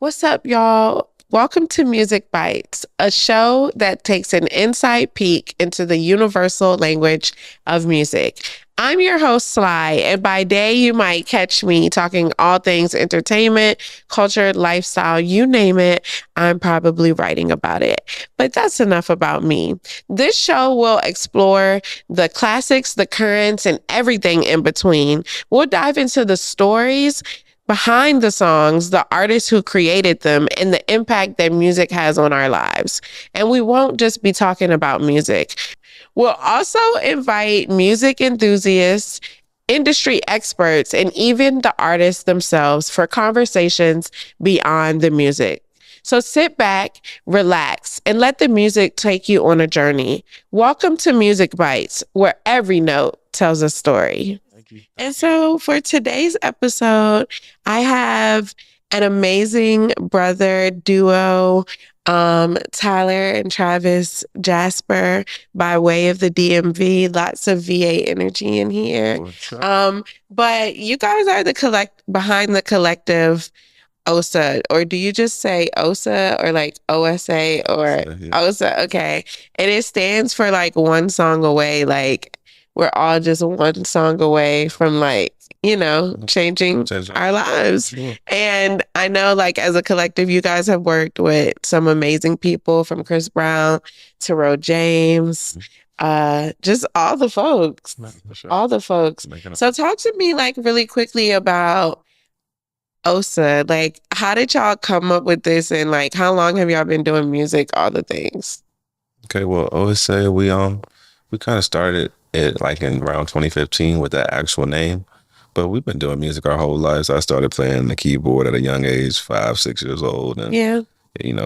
What's up, y'all? Welcome to Music Bytes, a show that takes an inside peek into the universal language of music. I'm your host, Sly, and by day you might catch me talking all things entertainment, culture, lifestyle, you name it, I'm probably writing about it. But that's enough about me. This show will explore the classics, the currents, and everything in between. We'll dive into the stories behind the songs, the artists who created them, and the impact that music has on our lives. And we won't just be talking about music. We'll also invite music enthusiasts, industry experts, and even the artists themselves for conversations beyond the music. So sit back, relax, and let the music take you on a journey. Welcome to Music Bytes, where every note tells a story. And so for today's episode, I have an amazing brother duo, Tyler and Travis Jasper, by way of the DMV. Lots of VA energy in here. But you guys are the behind the collective OSA, or do you just say OSA or like OSA or OSA? Okay. And it stands for like one song away, like we're all just one song away from like, changing our lives. Yeah. And I know like as a collective, you guys have worked with some amazing people from Chris Brown to Ro James, just all the folks, all the folks. So talk to me like really quickly about OSA. Like how did y'all come up with this and like how long have y'all been doing music, all the things? Okay, well, OSA, we kind of started it like in around 2015 with that actual name, but we've been doing music our whole lives. I started playing the keyboard at a young age, 5, 6 years old. And,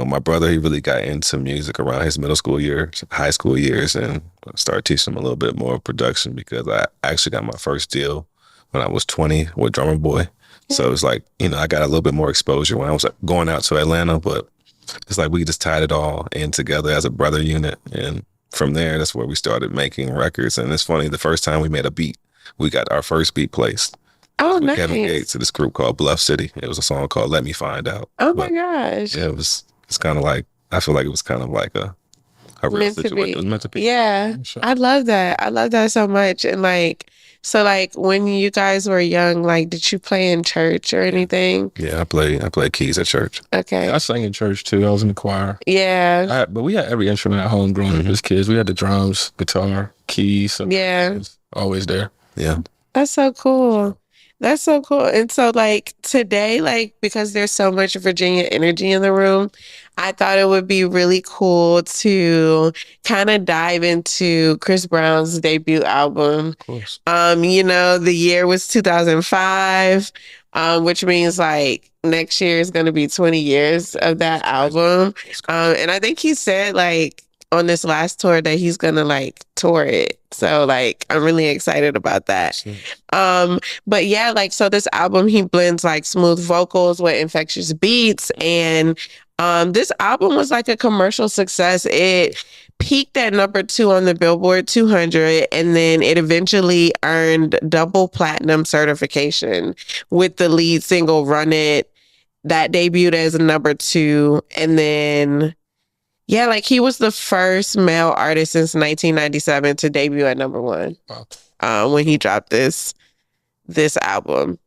my brother, he really got into music around his middle school years, high school years, and started teaching him a little bit more production because I actually got my first deal when I was 20 with Drummer Boy. Yeah. So it's like, I got a little bit more exposure when I was going out to Atlanta, but it's like we just tied it all in together as a brother unit. And from there, that's where we started making records. And it's funny, the first time we made a beat, we got our first beat placed. Oh, nice. Kevin Gates to this group called Bluff City. It was a song called Let Me Find Out. Oh, my gosh. Yeah, it's kind of like, I feel like it was kind of like a real situation. It was meant to be. Yeah, sure. I love that. I love that so much. And like, so like when you guys were young, like did you play in church or anything? Yeah, I played keys at church. Okay. I sang in church too. I was in the choir. Yeah. But we had every instrument at home growing up as kids. We had the drums, guitar, keys. So yeah. It was always there. Yeah. That's so cool. That's so cool. And so like today, like because there's so much Virginia energy in the room, I thought it would be really cool to kind of dive into Chris Brown's debut album. Of course. The year was 2005, which means like next year is going to be 20 years of that album. And I think he said like on this last tour that he's going to like tour it. So like, I'm really excited about that. But yeah, like, so this album, he blends like smooth vocals with infectious beats. And this album was like a commercial success. It peaked at number 2 on the Billboard 200, and then it eventually earned double platinum certification with the lead single Run It that debuted as a number 2. And then yeah, like he was the first male artist since 1997 to debut at number 1. Wow. When he dropped this album.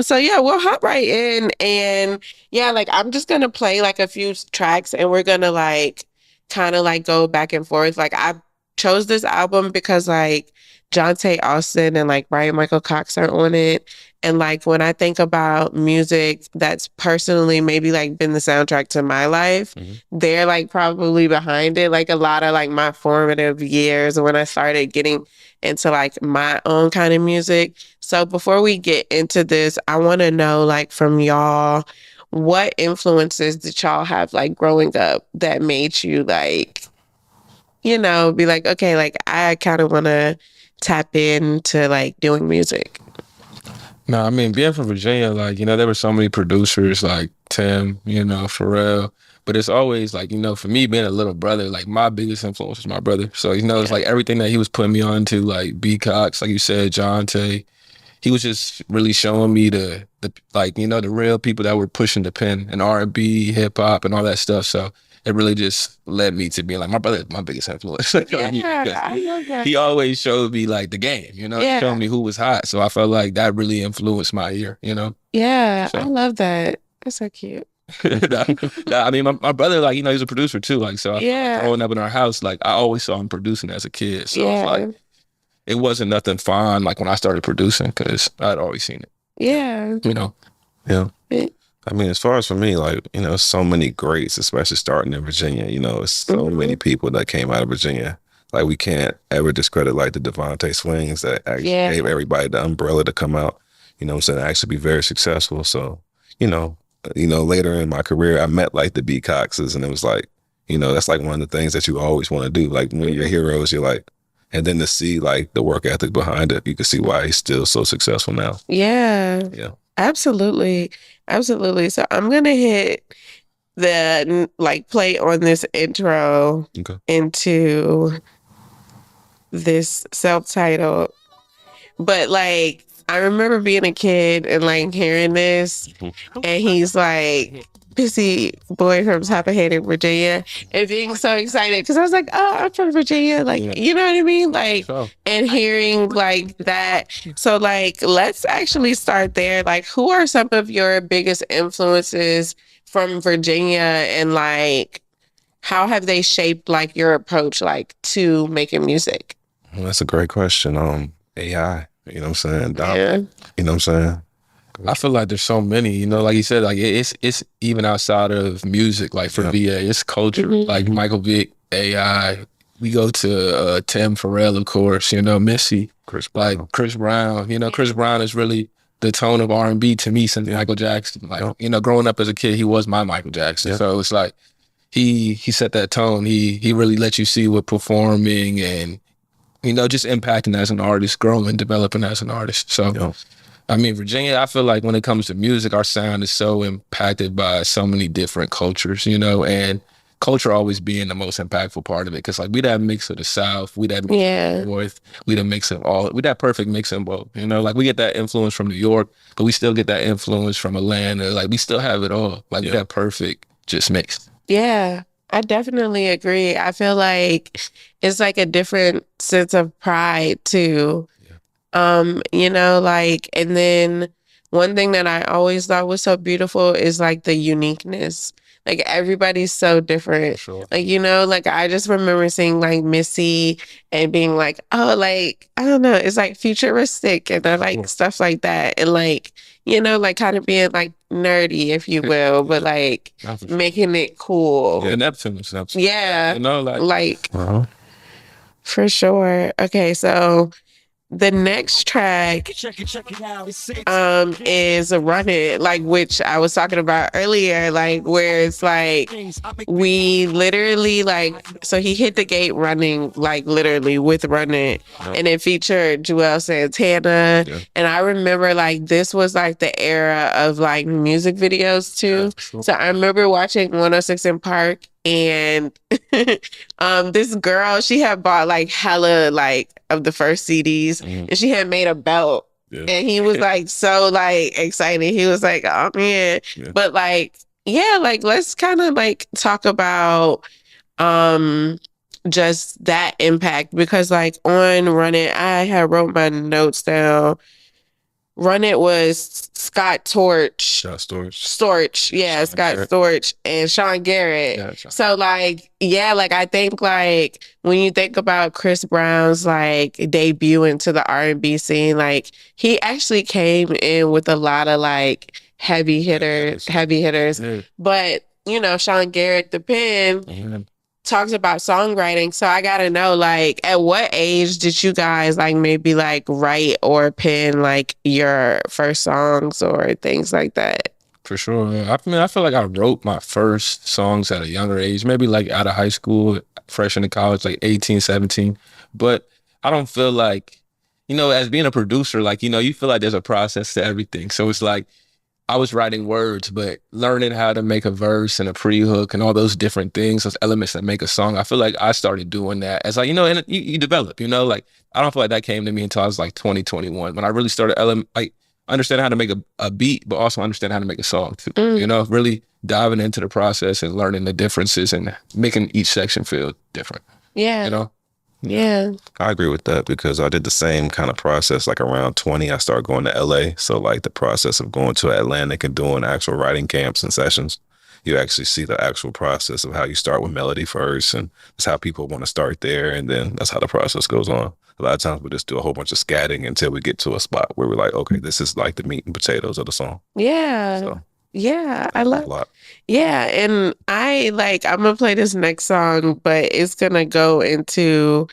So yeah, we'll hop right in, and yeah, like I'm just gonna play like a few tracks and we're gonna like kind of like go back and forth. Like I chose this album because like Jonte Austin and like Brian Michael Cox are on it. And like when I think about music that's personally maybe like been the soundtrack to my life, they're like probably behind it. Like a lot of like my formative years when I started getting into like my own kind of music. So before we get into this, I want to know like from y'all, what influences did y'all have like growing up that made you like, be like, okay, like I kind of want to tap into like doing music? No, I mean, being from Virginia, like, there were so many producers like Tim, Pharrell. But it's always like, for me being a little brother, like my biggest influence was my brother. So, it's like everything that he was putting me on to, like B Cox, like you said, Jonte, he was just really showing me the the like, you know, the real people that were pushing the pen and R&B, hip hop, and all that stuff. So it really just led me to being like, my brother is my biggest influence. Yeah, I love that. He always showed me like the game, you know, Yeah. showed me who was hot. So I felt like that really influenced my ear, you know. Yeah, So. I love that. That's so cute. I mean, my brother, like, you know, he's a producer too. Like, so Yeah. growing up in our house, like, I always saw him producing as a kid. So Yeah. it's like, it wasn't nothing fun like when I started producing because I'd always seen it, Yeah. you know. Yeah. It- I mean, as far as for me, like, you know, so many greats, especially starting in Virginia, you know, it's so many people that came out of Virginia. Like, we can't ever discredit, like, the Devontae Swings that actually Yeah. gave everybody the umbrella to come out, you know what I'm saying, actually be very successful. So, you know, later in my career, I met, like, the B. Coxes, and it was like, you know, that's, like, one of the things that you always want to do. Like, when you're heroes, you're like, and then to see, like, the work ethic behind it, you can see why he's still so successful now. Yeah. Yeah. Absolutely. Absolutely. So I'm going to hit the like play on this intro Okay. into this self-titled. But like, I remember being a kid and like hearing this, and he's like, pissy boy from Tappahannock, Virginia, and being so excited because I was like, oh, I'm from Virginia, like, you know what I mean, like, and hearing like that. So like, let's actually start there. Like, who are some of your biggest influences from Virginia, and like, how have they shaped like your approach like to making music? Well, that's a great question. AI, you know what I'm saying? Yeah. You know what I'm saying? I feel like there's so many, you know, like you said, like it's even outside of music, like for VA, it's culture, like Michael Vick, AI. We go to Tim Farrell, of course, you know, Missy, Chris Brown. like Chris Brown. You know, Chris Brown is really the tone of R&B to me since Michael Jackson. Like, you know, growing up as a kid, he was my Michael Jackson. So it's like he set that tone. He really let you see what performing and, you know, just impacting as an artist, growing, developing as an artist. So. I mean, Virginia, I feel like when it comes to music, our sound is so impacted by so many different cultures, you know, and culture always being the most impactful part of it. Because, like, we that mix of the South, we that mix of the North, we that mix of all, we that perfect mix of both, you know, like we get that influence from New York, but we still get that influence from Atlanta. Like, we still have it all. Like, that perfect just mix. Yeah, I definitely agree. I feel like it's like a different sense of pride too. You know, like, and then one thing that I always thought was so beautiful is like the uniqueness. Like, everybody's so different. Sure. Like, you know, like I just remember seeing like Missy and being like, oh, like, I don't know, it's like futuristic and I like stuff like that. And like, you know, like kind of being like nerdy, if you will, but like making it cool. Yeah, Neptune. Yeah. You know, like for sure. Okay, so the next track is Run It, like, which I was talking about earlier, like where it's like we literally like, so he hit the gate running, like literally with Run It, and it featured Joel Santana. And I remember like this was like the era of like music videos too. So I remember watching 106 in Park, and this girl, she had bought like hella like of the first CDs, and she had made a belt, and he was like so like excited. He was like, oh man. But like, yeah, like let's kind of like talk about just that impact, because like on Run It, I had wrote my notes down. Run It was Scott Storch, Scott Storch and Sean Garrett. So like, yeah, like I think like when you think about Chris Brown's like debut into the R&B scene, like he actually came in with a lot of like heavy hitters. But you know, Sean Garrett, the pen, talks about songwriting. So I gotta know, like, at what age did you guys like maybe like write or pen like your first songs or things like that? For sure. I mean, I feel like I wrote my first songs at a younger age, maybe like out of high school, fresh into college, like 18, 17. But I don't feel like, you know, as being a producer, like, you know, you feel like there's a process to everything. So it's like, I was writing words, but learning how to make a verse and a pre-hook and all those different things, those elements that make a song, I feel like I started doing that as like, you know, and you develop, you know, like I don't feel like that came to me until I was like 2021 when I really started understand how to make a beat, but also understand how to make a song too. You know, really diving into the process and learning the differences and making each section feel different. Yeah. You know? Yeah. I agree with that because I did the same kind of process. Like around 20, I started going to LA. So like the process of going to Atlantic and doing actual writing camps and sessions, you actually see the actual process of how you start with melody first. And that's how people want to start there. And then that's how the process goes on. A lot of times we just do a whole bunch of scatting until we get to a spot where we're like, okay, this is like the meat and potatoes of the song. Yeah. So, yeah. I love a lot. Yeah. And I'm going to play this next song, but it's going to go into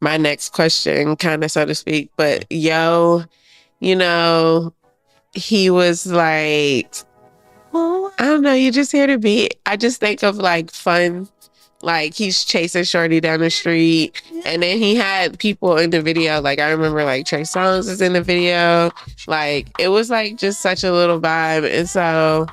my next question, kind of, so to speak. But yo, you know, he was like, I don't know, you just hear the beat. I just think of like fun. Like he's chasing Shorty down the street, and then he had people in the video. Like I remember, like Trey Songz is in the video. Like it was like just such a little vibe. And so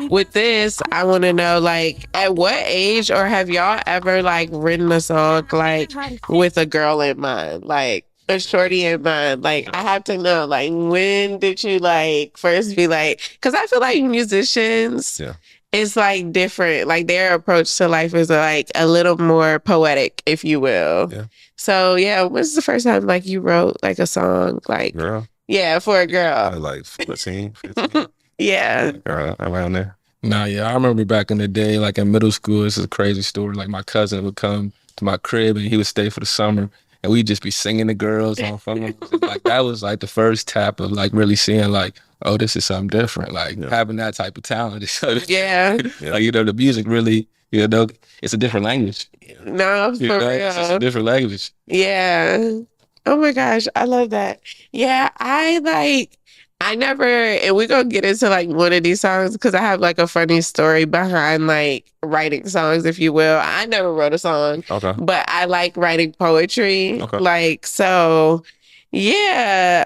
with this, I want to know, like, at what age, or have y'all ever like written a song like with a girl in mind, like a shorty in mind? Like I have to know, like, when did you like first be like? Because I feel like musicians. Yeah. It's like different. Like their approach to life is like a little more poetic, if you will. Yeah. So yeah, when's the first time like you wrote like a song, like Girl. Yeah, for a girl. Like 14, 15. Yeah. Around there. Nah, yeah, I remember back in the day, like in middle school, this is a crazy story. Like my cousin would come to my crib and he would stay for the summer, and we'd just be singing the girls on phones. Like that was like the first tap of like really seeing like, oh, this is something different. Like having that type of talent. Yeah. Like, you know, the music really, you know, it's a different language. No, for real. It's just a different language. Yeah. Oh my gosh, I love that. Yeah, I never, and we're gonna get into like one of these songs because I have like a funny story behind like writing songs, if you will. I never wrote a song, Okay. but I like writing poetry. Okay. Like, so yeah.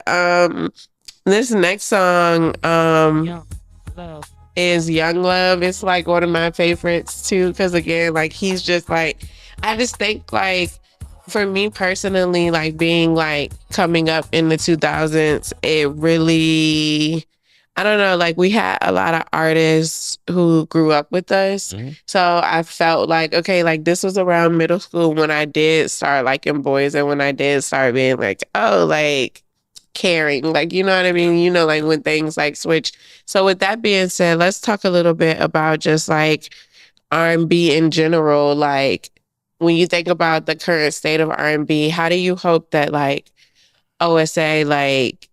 This next song is Young Love. It's like one of my favorites too, because again, like he's just like, I just think like, for me personally, like being like coming up in the 2000s, it really, I don't know, like we had a lot of artists who grew up with us. Mm-hmm. So I felt like, okay, like this was around middle school when I did start liking boys, and when I did start being like, oh, like caring, like, you know what I mean? You know, like when things like switch. So with that being said, let's talk a little bit about just like R&B in general. Like, when you think about the current state of R&B, how do you hope that like OSA, like,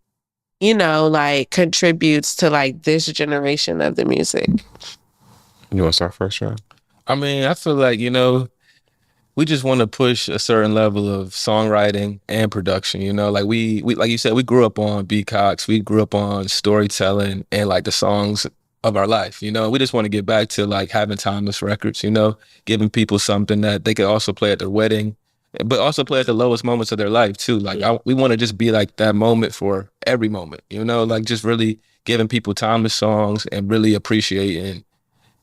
you know, like contributes to like this generation of the music? You want to start first, Ryan? I mean, I feel like, you know, we just want to push a certain level of songwriting and production, you know, like we like you said, we grew up on Beatcox, we grew up on storytelling and like the songs of our life, you know. We just want to get back to like having timeless records, you know, giving people something that they could also play at their wedding, but also play at the lowest moments of their life too. Like we want to just be like that moment for every moment, you know, like just really giving people timeless songs and really appreciating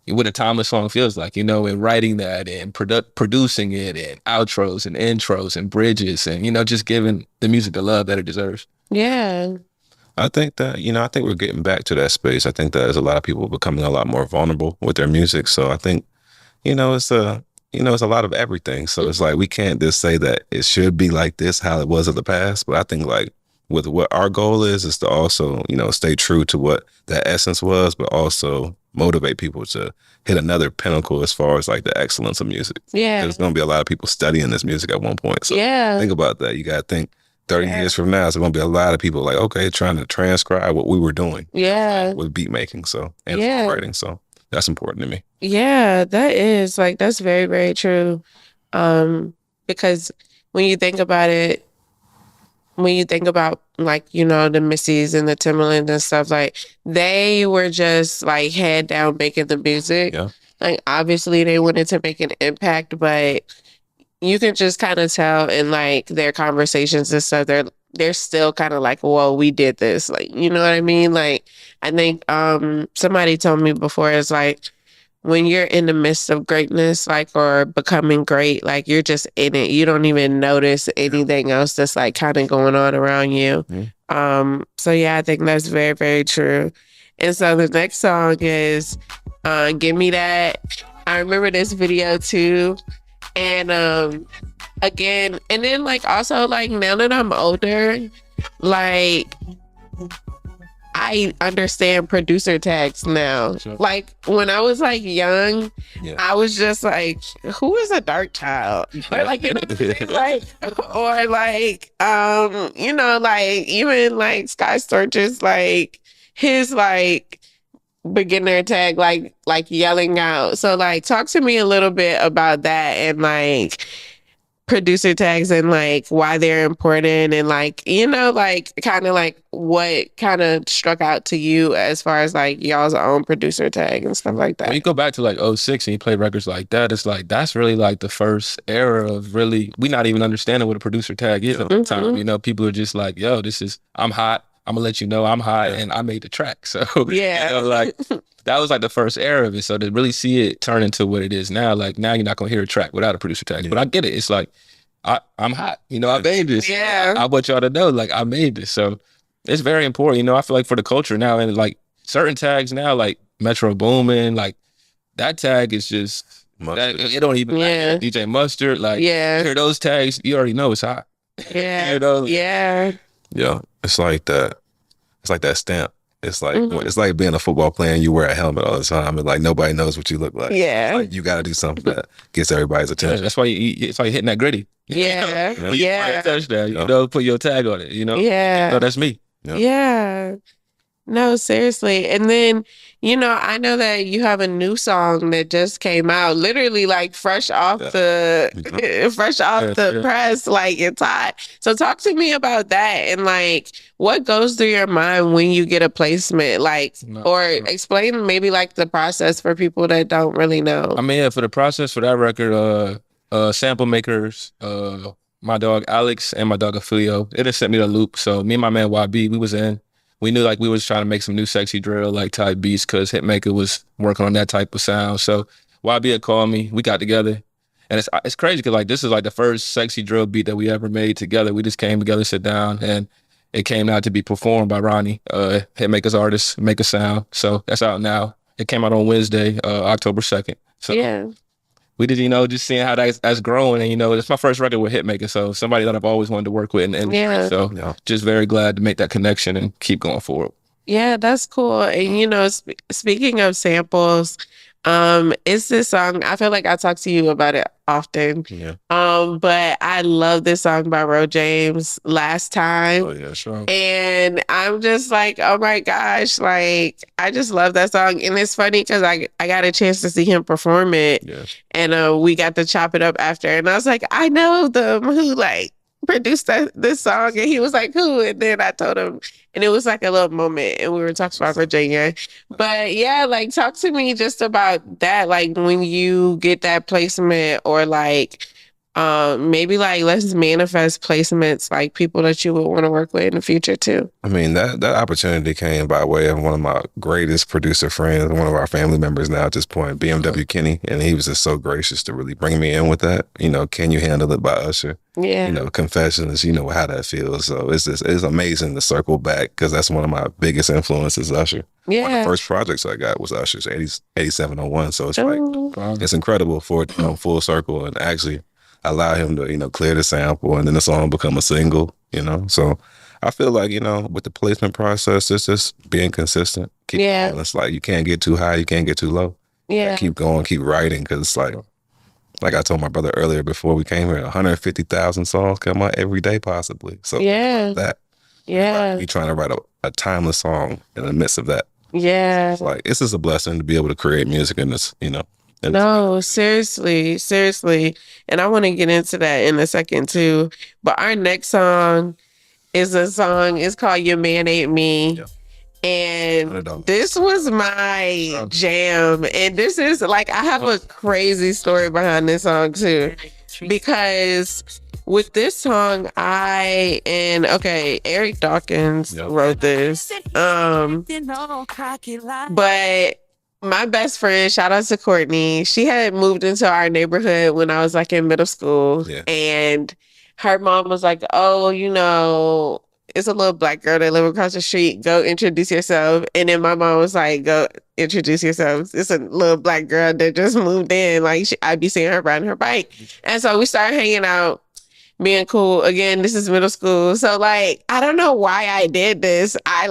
what a timeless song feels like, you know, and writing that and producing it and outros and intros and bridges and, you know, just giving the music the love that it deserves. Yeah. I think that, you know, I think we're getting back to that space. I think that there's a lot of people becoming a lot more vulnerable with their music. So I think, you know, it's a lot of everything. So it's like, we can't just say that it should be like this, how it was in the past. But I think like with what our goal is to also, you know, stay true to what that essence was, but also motivate people to hit another pinnacle as far as like the excellence of music. Yeah. There's going to be a lot of people studying this music at one point. So yeah. think about that. You got to think 30 years from now, there's going to be a lot of people like, okay, trying to transcribe what we were doing. Yeah. With beat making. So, and songwriting. So that's important to me. Yeah, that is like, that's very, very true. Because when you think about it, like, you know, the Missies and the Timberlands and stuff, like they were just like head down making the music. Yeah. Like obviously they wanted to make an impact, but you can just kind of tell in like their conversations and stuff, they're still kind of like, well, we did this. Like, you know what I mean? Like, I think somebody told me before, it's like, when you're in the midst of greatness, like, or becoming great, like you're just in it. You don't even notice anything else that's like kind of going on around you. So yeah, I think that's very, very true. And so the next song is Give Me That. I remember this video too. And again, and then like also like now that I'm older, like I understand producer tags now. Sure. Like when I was like young, I was just like, who is a dark child? Or like, you know, like, or like, you know, like even like Sky Storch's like his like beginner tag, like yelling out. So like talk to me a little bit about that and like producer tags and like why they're important and like, you know, like kind of like what kind of struck out to you as far as like y'all's own producer tag and stuff like that. When you go back to like 06 and you play records like that, it's like that's really like the first era of really we not even understanding what a producer tag is at the time. You know, people are just like, yo, this is I'm hot. I'm gonna let you know I'm hot and I made the track. So yeah, you know, like that was like the first era of it. So to really see it turn into what it is now, like now you're not gonna hear a track without a producer tag. But I get it. It's like I'm hot. You know, I made this. Yeah. I want y'all to know, like I made this. So it's very important. You know, I feel like for the culture now and like certain tags now, like Metro Boomin, like that tag is just that, it don't even like, DJ Mustard, like hear those tags, you already know it's hot. Yeah. You know? Yeah. Yeah, it's like that. It's like that stamp. It's like it's like being a football player and you wear a helmet all the time and like nobody knows what you look like. Yeah, like, you got to do something that gets everybody's attention. Yeah, that's why it's like hitting that gritty. Yeah, you know? Yeah. Touchdown. You know, put your tag on it. You know. Yeah. No, that's me. Yeah. No, seriously. And then, you know, I know that you have a new song that just came out, literally like fresh off the press, like it's hot. So talk to me about that and like what goes through your mind when you get a placement, like, explain maybe like the process for people that don't really know. I mean, for the process for that record, sample makers, my dog Alex and my dog Afilio, it just sent me the loop. So me and my man YB, we knew like we was trying to make some new sexy drill like type beats because Hitmaka was working on that type of sound. So YB had called me, we got together. And it's crazy because like this is like the first sexy drill beat that we ever made together. We just came together, sit down, and it came out to be performed by Ronnie, Hitmaka's artist, Make a Sound. So that's out now. It came out on Wednesday, October 2nd. So yeah. We did, you know, just seeing how that's growing. And, you know, it's my first record with Hitmaka. So somebody that I've always wanted to work with. And so just very glad to make that connection and keep going forward. Yeah, that's cool. And, you know, speaking of samples, it's this song. I feel like I talk to you about it often. Yeah. But I love this song by Ro James, Last Time. Oh yeah, sure. And I'm just like, oh my gosh, like I just love that song. And it's funny because I got a chance to see him perform it. Yeah. And we got to chop it up after. And I was like, I know them who like produced this song. And he was like, who? And then I told him, and it was like a little moment, and we were talking about Virginia. But yeah, like talk to me just about that, like when you get that placement or like maybe like let's manifest placements, like people that you would want to work with in the future too. I mean, that opportunity came by way of one of my greatest producer friends, one of our family members now at this point, BMW Kenny, and he was just so gracious to really bring me in with that. You know, Can You Handle It by Usher? Yeah. You know, Confessions, you know how that feels. So it's amazing to circle back because that's one of my biggest influences, Usher. Yeah. One of the first projects I got was Usher's 8701. So it's like, it's incredible for it to come full circle and actually allow him to, you know, clear the sample and then the song become a single, you know? So I feel like, you know, with the placement process, it's just being consistent. Keep going. It's like you can't get too high, you can't get too low. Yeah. Like, keep going, keep writing, because it's like I told my brother earlier before we came here, 150,000 songs come out every day possibly. So that. Yeah. You're trying to write a timeless song in the midst of that. Yeah. It's like, it's just a blessing to be able to create music in this, you know? No, seriously. And I want to get into that in a second too. But our next song is it's called Your Man Ain't Me. Yeah. And this was my jam. And this is like, I have a crazy story behind this song too. Because with this song, Eric Dawkins wrote this. But my best friend, shout out to Courtney, she had moved into our neighborhood when I was like in middle school. Yeah. And her mom was like, oh, it's a little black girl that live across the street. Go introduce yourself. And then my mom was like, go introduce yourself. It's a little black girl that just moved in. Like I'd be seeing her riding her bike. And so we started hanging out, being cool. Again, this is middle school. So like, I don't know why I did this. I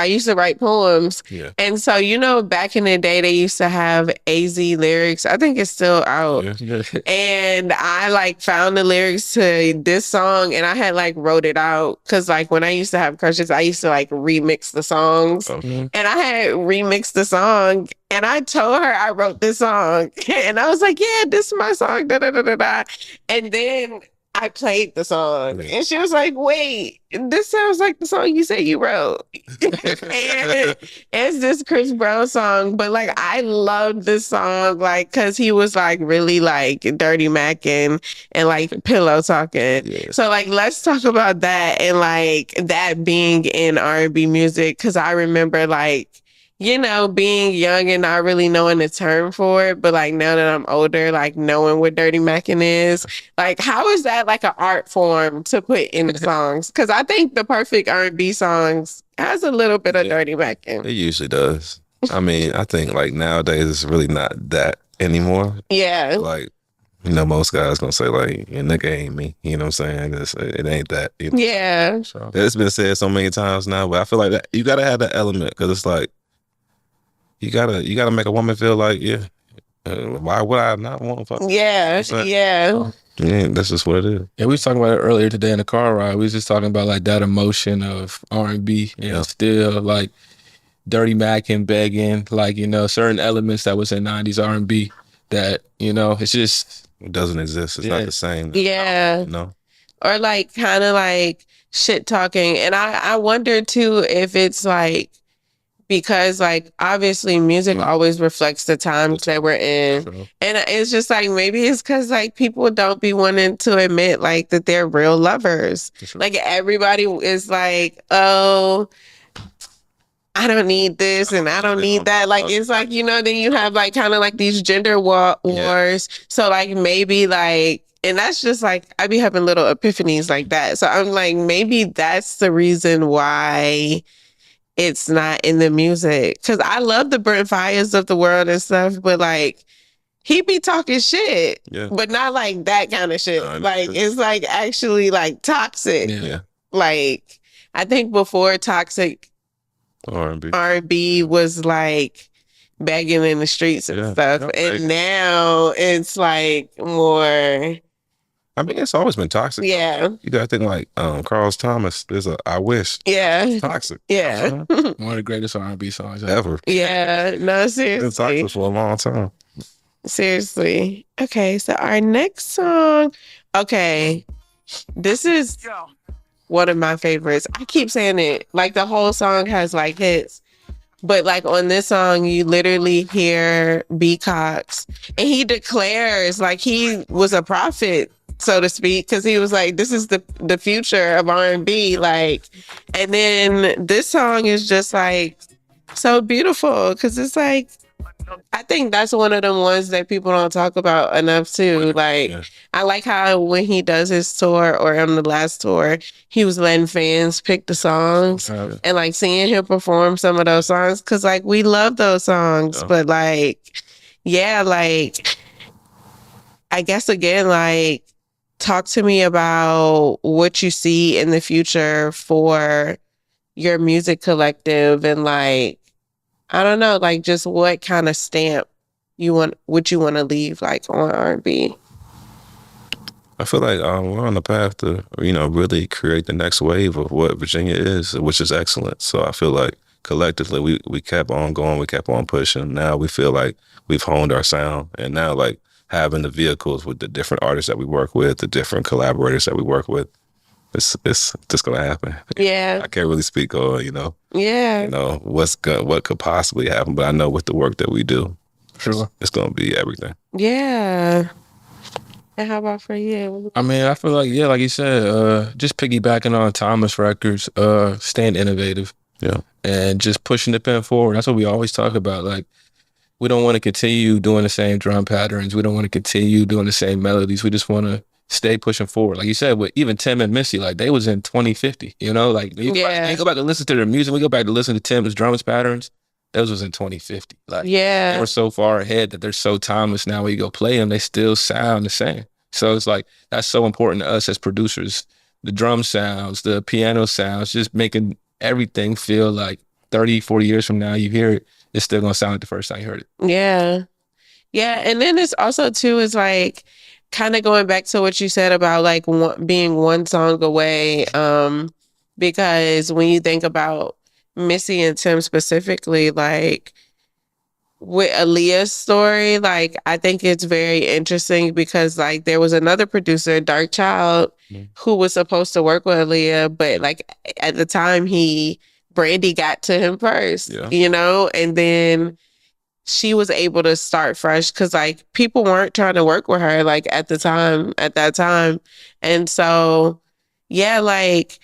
used to write poems. Yeah. And so, back in the day, they used to have AZ lyrics. I think it's still out. Yeah. And I like found the lyrics to this song and I had like wrote it out. Cause like when I used to have crushes, I used to like remix the songs. Okay. And I had remixed the song and I told her I wrote this song. And I was like, yeah, this is my song. Da, da, da, da, da. And then I played the song and she was like, wait, this sounds like the song you said you wrote. And it's this Chris Brown song, but like I loved this song, like, cause he was like really like dirty macking and like pillow talking. Yeah. So like, let's talk about that and like that being in R&B music. Cause I remember like, being young and not really knowing the term for it, but like now that I'm older, like knowing what dirty macking is, like how is that like an art form to put in songs? Because I think the perfect R&B songs has a little bit of dirty macking. It usually does. I mean, I think like nowadays it's really not that anymore. Yeah. Like, most guys gonna say like, "Your nigga ain't me." You know what I'm saying? It ain't that. Yeah. So, It's been said so many times now, but I feel like that you gotta have that element because it's like you gotta make a woman feel like, yeah, why would I not want to fuck? Yeah. Yeah. Yeah, that's just what it is. yeah, we was talking about it earlier today in the car ride. We was just talking about like that emotion of R&B and still like Dirty Mac and begging, like, certain elements that was in 90s R&B that, it's just... It doesn't exist. It's not the same. Yeah. Or like kind of like shit talking. And I wonder too if it's like, because like obviously music always reflects the times that we're in. True. And it's just like maybe it's because like people don't be wanting to admit like that they're real lovers. Like everybody is like, oh, I don't need this and I don't need that. Like it's like, then you have like kind of like these gender wars. Yeah. So like maybe like, and that's just like I be having little epiphanies like that. So I'm like, maybe that's the reason why it's not in the music. Cause I love the Brent Fires of the world and stuff, but like he be talking shit, but not like that kind of shit. Like it's like actually like toxic. Yeah. Like I think before toxic R&B was like begging in the streets and stuff. And now it's like more... I mean, it's always been toxic. Yeah. You gotta think like Carl Thomas. There's a I Wish. Yeah. It's toxic. Yeah. One of the greatest R&B songs ever. Yeah. No, seriously. It's been toxic for a long time. Seriously. Okay, so our next song. Okay. This is one of my favorites. I keep saying it. Like the whole song has like hits. But like on this song, you literally hear B. Cox. And he declares like he was a prophet, so to speak, because he was like, this is the future of R&B. Like, and then this song is just like so beautiful because it's like, I think that's one of the ones that people don't talk about enough too. Like, I like how when he does his tour or on the last tour, he was letting fans pick the songs and like seeing him perform some of those songs. Cause like we love those songs, but like, yeah, like, I guess again, like, talk to me about what you see in the future for your music collective and like, I don't know, like just what kind of stamp would you want to leave like on R&B? I feel like we're on the path to, really create the next wave of what Virginia is, which is excellent. So I feel like collectively we kept on going, we kept on pushing. Now we feel like we've honed our sound, and now like having the vehicles with the different artists that we work with, the different collaborators that we work with, it's just gonna happen. Yeah. I can't really speak on, Yeah. What could possibly happen, but I know with the work that we do, Sure. it's gonna be everything. Yeah. And how about for you? I mean, I feel like, like you said, just piggybacking on Thomas Records, staying innovative. Yeah. And just pushing the pen forward. That's what we always talk about. Like, we don't want to continue doing the same drum patterns. We don't want to continue doing the same melodies. We just want to stay pushing forward. Like you said, with even Tim and Missy, like they was in 2050, you know? Like you go back and listen to their music. We go back to listen to Tim's drums patterns. Those was in 2050. Like they were so far ahead that they're so timeless now. When you go play them, they still sound the same. So it's like, that's so important to us as producers. The drum sounds, the piano sounds, just making everything feel like 30, 40 years from now, you hear it, it's still gonna sound like the first time you heard it. Yeah. Yeah. And then it's also too is like kind of going back to what you said about like being one song away. Because when you think about Missy and Tim specifically, like with Aaliyah's story, like I think it's very interesting because like there was another producer, Dark Child, who was supposed to work with Aaliyah, but like at the time Brandy got to him first, you know, and then she was able to start fresh because like people weren't trying to work with her like at that time. And so, yeah, like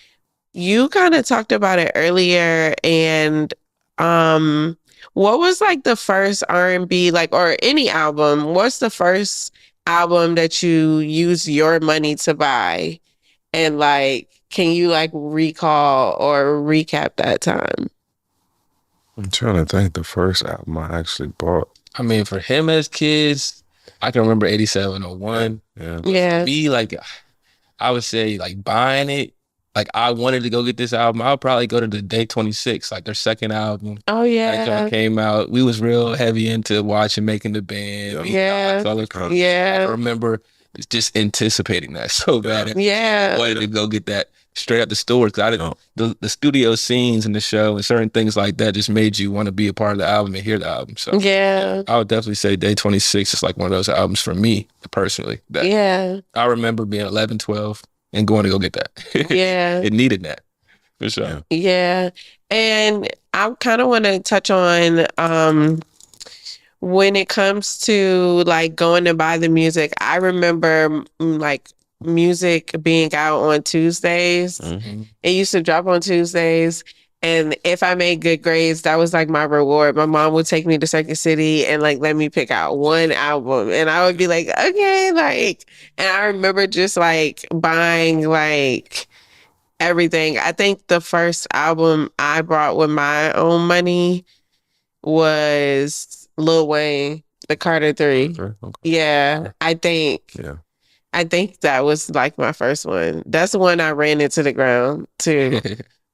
you kind of talked about it earlier. And what was like the first R&B, like, or any album, what's the first album that you used your money to buy? And like, can you like recall or recap that time? I'm trying to think the first album I actually bought. I mean, for him as kids, I can remember 8701. Yeah. For me, like, I would say like buying it, like I wanted to go get this album. I'll probably go to the Day 26, like their second album. Oh yeah. That came out. We was real heavy into watching Making the Band. Yeah. I remember just anticipating that so bad. Yeah. Wanted to go get that straight out the store because I didn't. The studio scenes in the show and certain things like that just made you want to be a part of the album and hear the album. So yeah, I would definitely say Day 26 is like one of those albums for me personally. That I remember being 11, 12 and going to go get that. Yeah, it needed that for sure. Yeah, and I kind of want to touch on when it comes to like going to buy the music. I remember like music being out on Tuesdays. It used to drop on Tuesdays, and if I made good grades, that was like my reward. My mom would take me to Circuit City and like let me pick out one album, and I would be like, okay, like, and I remember just like buying like everything. I think the first album I bought with my own money was Lil Wayne, The Carter 3. Okay. Yeah, I think that was like my first one. That's the one I ran into the ground too.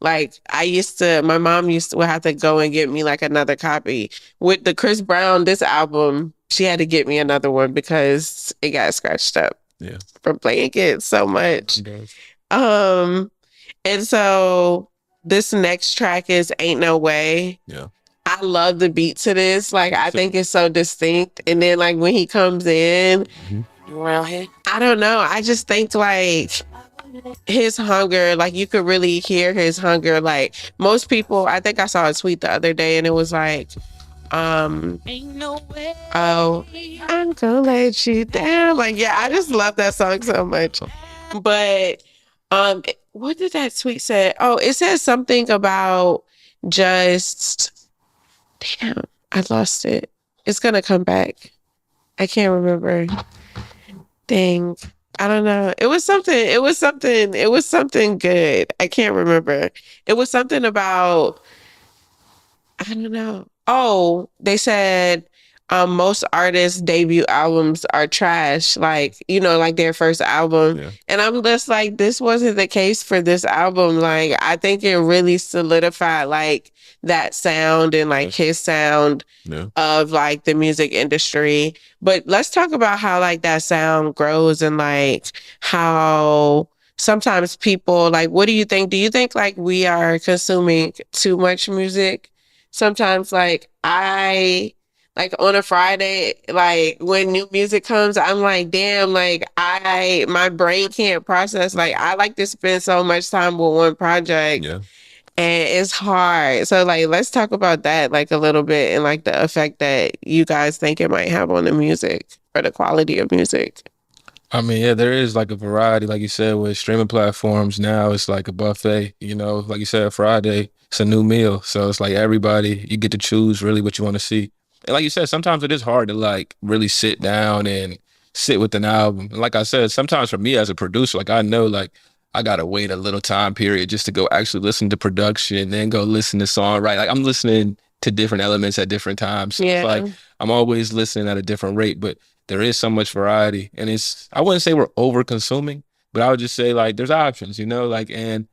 Like my mom would have to go and get me like another copy. With the Chris Brown, this album, she had to get me another one because it got scratched up from playing it so much. And so this next track is Ain't No Way. Yeah. I love the beat to this. Like, I think it's so distinct. And then like when he comes in, around here, I don't know. I just think like his hunger, like you could really hear his hunger. Like most people, I think I saw a tweet the other day and it was like, ain't no way. Oh, I'm gonna let you down. Like, yeah, I just love that song so much. But what did that tweet say? Oh, it says something about just damn, I lost it. It's gonna come back. I can't remember. Dang. I don't know. It was something good. I can't remember. It was something about, I don't know. Oh, they said most artists' debut albums are trash. Like, you know, like their first album. Yeah. And I'm just like, this wasn't the case for this album. Like, I think it really solidified like that sound and like his sound of like the music industry. But let's talk about how like that sound grows and like how sometimes people like, what do you think? Do you think like we are consuming too much music? Sometimes like like on a Friday, like when new music comes, I'm like, damn, like my brain can't process. Like I like to spend so much time with one project. Yeah. And it's hard. So like, let's talk about that like a little bit and like the effect that you guys think it might have on the music or the quality of music. I mean, yeah, there is like a variety, like you said, with streaming platforms now. It's like a buffet, like you said, Friday, it's a new meal. So it's like everybody, you get to choose really what you want to see. And like you said, sometimes it is hard to like really sit down and sit with an album. And like I said, sometimes for me as a producer, like I know like I gotta wait a little time period just to go actually listen to production, then go listen to songwriting. Like I'm listening to different elements at different times. So it's like I'm always listening at a different rate, but there is so much variety, and I wouldn't say we're over consuming, but I would just say like there's options, like, and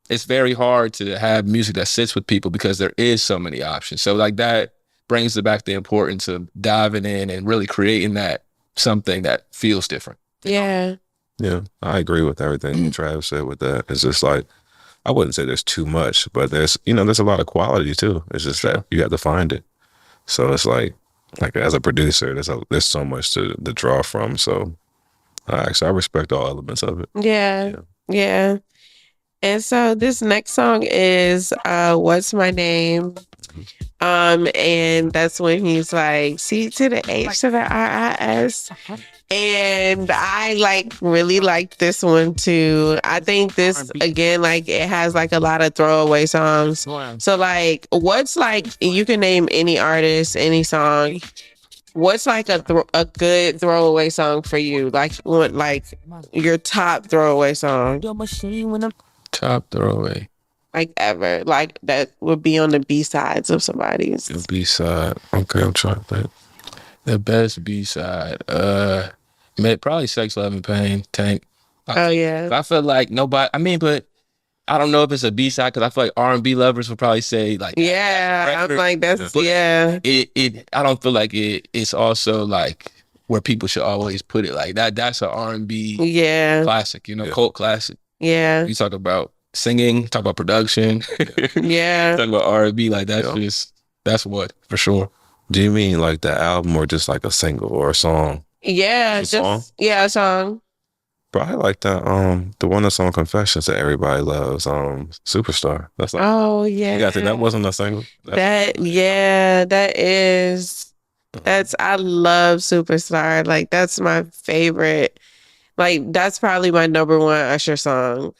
it's very hard to have music that sits with people because there is so many options. So like that brings back the importance of diving in and really creating that something that feels different. Yeah. Yeah, I agree with everything Trav said with that. It's just like, I wouldn't say there's too much, but there's a lot of quality too. It's just that you have to find it. So it's like as a producer, there's so much to draw from. So I respect all elements of it. Yeah. And so this next song is What's My Name? And that's when he's like C to the H to the RIS. And I like really like this one too. I think this again, like it has like a lot of throwaway songs. So like, what's like, you can name any artist, any song. What's like a good throwaway song for you? Like what, like your top throwaway song? Top throwaway. Like ever, like that would be on the B-sides of somebody's. The B-side. Okay, I'm trying to think. The best B-side. Probably Sex, Love, and Pain, Tank. I feel like nobody, but I don't know if it's a B-side because I feel like R&B lovers would probably say like, yeah, I'm like, that's, yeah. I don't feel like it's also like where people should always put it like that. That's an R&B classic, cult classic. Yeah. You talk about singing, talk about production. Yeah. Talk about R&B, like that's what, for sure. Do you mean like the album or just like a single or a song? Yeah, a song. Probably like that, the one that's on Confessions that everybody loves, Superstar. That's like, oh yeah. You gotta think that wasn't a single. That is. I love Superstar. Like that's my favorite. Like that's probably my number one Usher song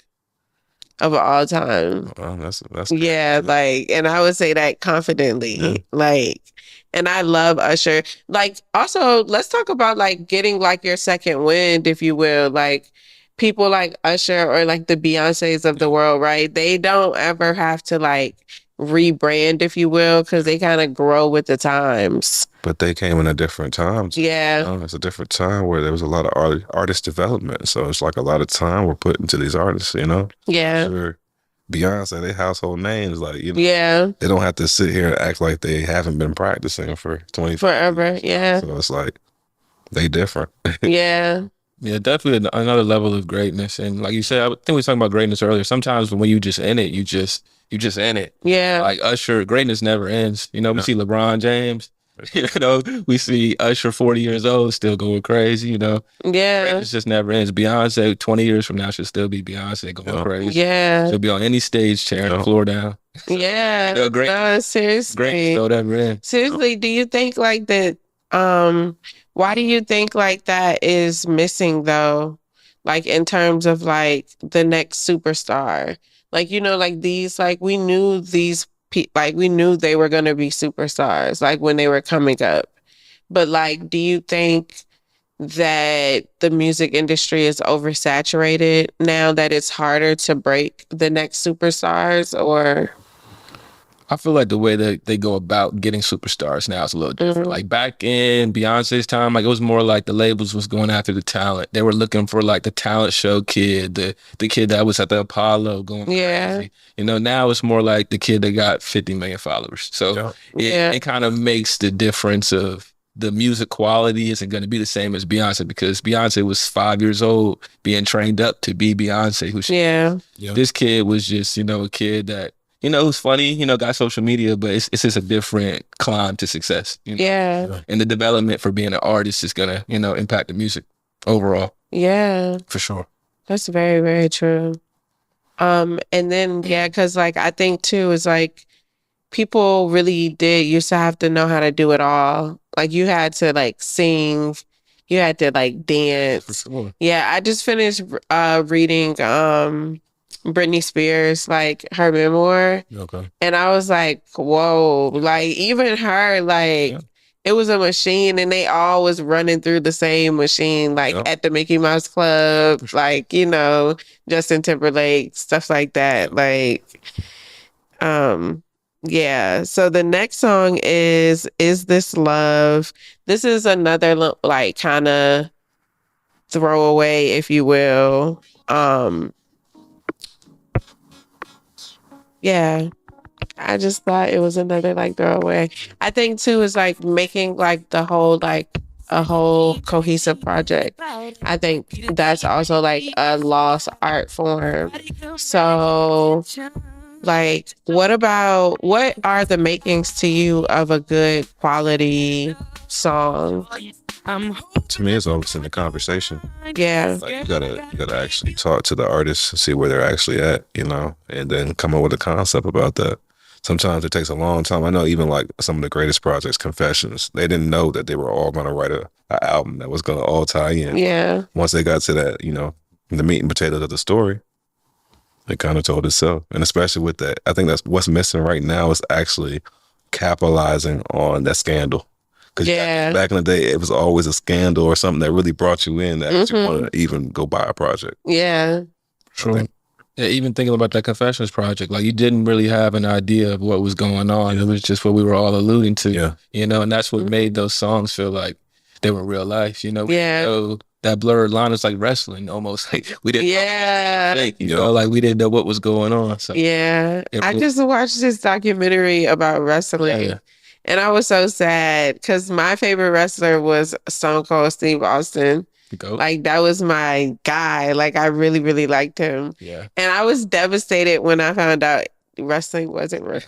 of all time. That's yeah, like, and I would say that confidently. Like, and I love Usher. Like, also, let's talk about like getting like your second wind, if you will. Like, people like Usher or like the Beyoncés of the world, right? They don't ever have to like rebrand, if you will, because they kind of grow with the times. But they came in a different time. Yeah. It's a different time where there was a lot of artist development. So it's like a lot of time we're putting to these artists, Yeah. Sure. Beyonce, they household names, like, yeah. They don't have to sit here and act like they haven't been practicing for 20 forever years. Yeah. So it's like, they different. yeah. Yeah, definitely another level of greatness. And like you said, I think we were talking about greatness earlier. Sometimes when you just in it, you just in it. Yeah. Like Usher, greatness never ends. We see LeBron James. We see Usher 40 years old still going crazy, Yeah. Greatness just never ends. Beyonce 20 years from now should still be Beyonce going crazy. Yeah. She'll be on any stage tearing the floor down. Yeah. No, seriously. Greatness don't ever end. Seriously, do you think like that, why do you think like that is missing though? Like in terms of like the next superstar? Like, like these, like we knew these like we knew they were going to be superstars like when they were coming up, but like do you think that the music industry is oversaturated now, that it's harder to break the next superstars? Or I feel like the way that they go about getting superstars now is a little different. Like back in Beyonce's time, like it was more like the labels was going after the talent. They were looking for like the talent show kid, the kid that was at the Apollo going crazy. Now it's more like the kid that got 50 million followers. So it kind of makes the difference of the music quality isn't going to be the same as Beyonce, because Beyonce was 5 years old being trained up to be Beyonce. This kid was just, a kid that, who's funny, got social media, but it's just a different climb to success. And the development for being an artist is gonna, impact the music overall. Yeah. For sure. That's very, very true. And then, because like I think too is like people really used to have to know how to do it all. Like you had to like sing, you had to like dance. For sure. Yeah, I just finished reading Britney Spears, like her memoir. Okay. And I was like, whoa, like even her, like it was a machine and they all was running through the same machine, like at the Mickey Mouse Club, like, you know, Justin Timberlake, stuff like that. Like, yeah. So the next song is This Love? This is another like kind of throwaway, if you will. Yeah. I just thought it was another like throwaway. I think too is like making like the whole like a whole cohesive project. I think that's also like a lost art form. So like what are the makings to you of a good quality song? To me, it's always in the conversation. Yeah. Like you gotta actually talk to the artist and see where they're actually at, you know, and then come up with a concept about that. Sometimes it takes a long time. I know even like some of the greatest projects, Confessions, they didn't know that they were all going to write an album that was going to all tie in. Yeah. Once they got to that, you know, the meat and potatoes of the story, it kind of told itself. And especially with that, I think that's what's missing right now is actually capitalizing on that scandal. Because back in the day, it was always a scandal or something that really brought you in that you wanted to even go buy a project. Yeah. True. Yeah, even thinking about that Confessions project, like you didn't really have an idea of what was going on. It was just what we were all alluding to, you know, and that's what made those songs feel like they were real life, you know? So that blurred line is like wrestling almost. Like we didn't you know, like we didn't know what was going on. So I just watched this documentary about wrestling. And I was so sad because my favorite wrestler was Stone Cold Steve Austin. Like that was my guy. Like I really, really liked him. Yeah. And I was devastated when I found out wrestling wasn't real.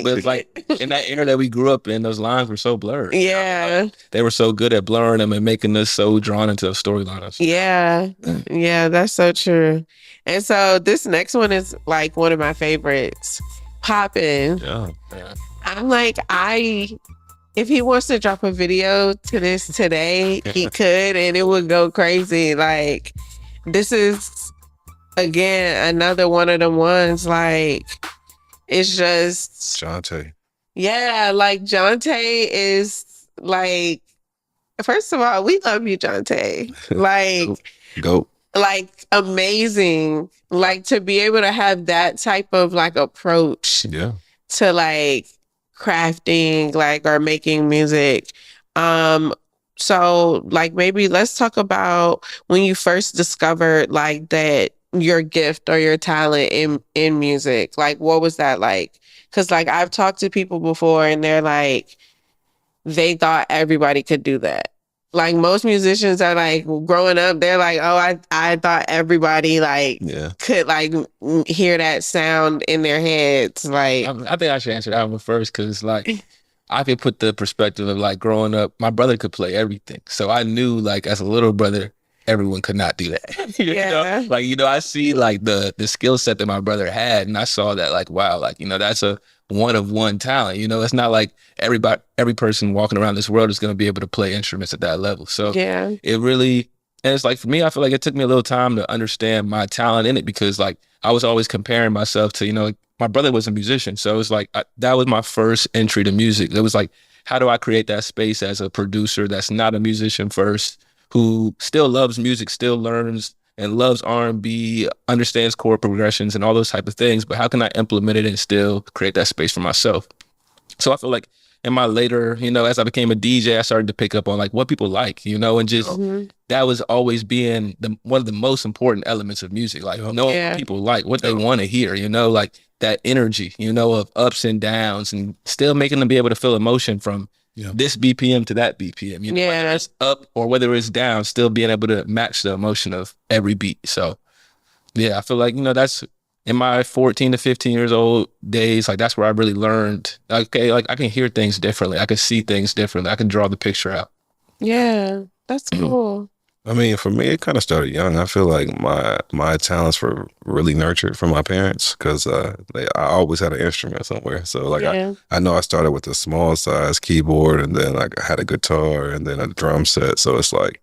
But like in that era that we grew up in, those lines were so blurred. Yeah. Like, they were so good at blurring them and making us so drawn into the storylines. Yeah. Yeah, that's so true. And so this next one is like one of my favorites. Poppin'. Yeah. I'm like, if he wants to drop a video to this today, he could, and it would go crazy. Like, this is, again, another one of them ones, like, it's just... Jonte. Yeah, like, Jonte is, like, first of all, we love you, Jonte. Like... Go. Like, amazing. Like, to be able to have that type of, like, approach to, like, crafting like or making music. So like maybe let's talk about when you first discovered like that your gift or your talent in music. Like what was that like? Because like I've talked to people before and they're like they thought everybody could do that. Like most musicians are like growing up, they're like, oh, I thought everybody like could like hear that sound in their heads. Like, I think I should answer that one first because like I could put the perspective of like growing up, my brother could play everything, so I knew like as a little brother, everyone could not do that. you know? Like you know, I see like the skill set that my brother had, and I saw that like wow, like you know that's a one of one talent. You know, it's not like every person walking around this world is going to be able to play instruments at that level. So it really, and it's like for me, I feel like it took me a little time to understand my talent in it because like I was always comparing myself to, you know, like, my brother was a musician. So it was like, that was my first entry to music. It was like, how do I create that space as a producer that's not a musician first, who still loves music, still learns and loves R&B, understands chord progressions and all those type of things, but how can I implement it and still create that space for myself? So I feel like in my later, you know, as I became a DJ, I started to pick up on like what people like, you know, and just that was always being one of the most important elements of music, like knowing what people like, what they want to hear, you know, like that energy, you know, of ups and downs and still making them be able to feel emotion from this BPM to that BPM, you know, whether it's up or whether it's down, still being able to match the emotion of every beat. So yeah, I feel like, you know, that's in my 14 to 15 years old days, like that's where I really learned, okay, like I can hear things differently. I can see things differently. I can draw the picture out. Yeah, that's cool. I mean, for me, it kind of started young. I feel like my talents were really nurtured from my parents because I always had an instrument somewhere. So like Yeah. I know I started with a small size keyboard, and then like I had a guitar and then a drum set. So it's like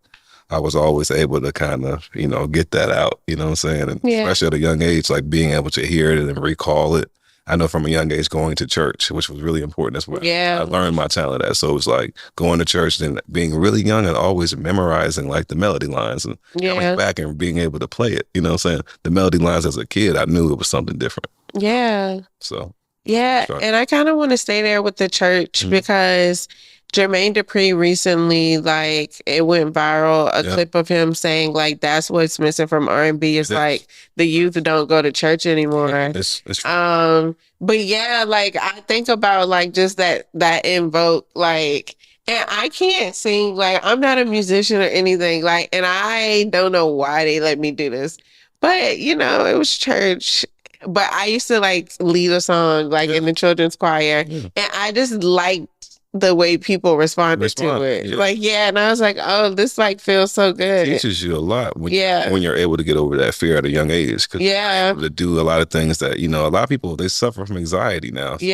I was always able to kind of get that out. You know what I'm saying? And Yeah. especially at a young age, like being able to hear it and recall it. I know from a young age going to church, which was really important. That's where I learned my talent at. So it was like going to church and being really young and always memorizing like the melody lines and coming back and being able to play it. You know what I'm saying? The melody lines as a kid, I knew it was something different. Yeah. So. Yeah. And I kind of want to stay there with the church because Jermaine Dupri recently, like, it went viral, a clip of him saying, like, that's what's missing from R&B. It's like the youth don't go to church anymore. It's but yeah, like, I think about, like, just that invoke, like, and I can't sing, like, I'm not a musician or anything, like, and I don't know why they let me do this, but, it was church. But I used to, like, lead a song, like, in the children's choir, and I just liked the way people responded to it. Yeah. Like, and I was like, oh, this, like, feels so good. It teaches you a lot when you're able to get over that fear at a young age. Cause you're able to do a lot of things that, a lot of people, they suffer from anxiety now. So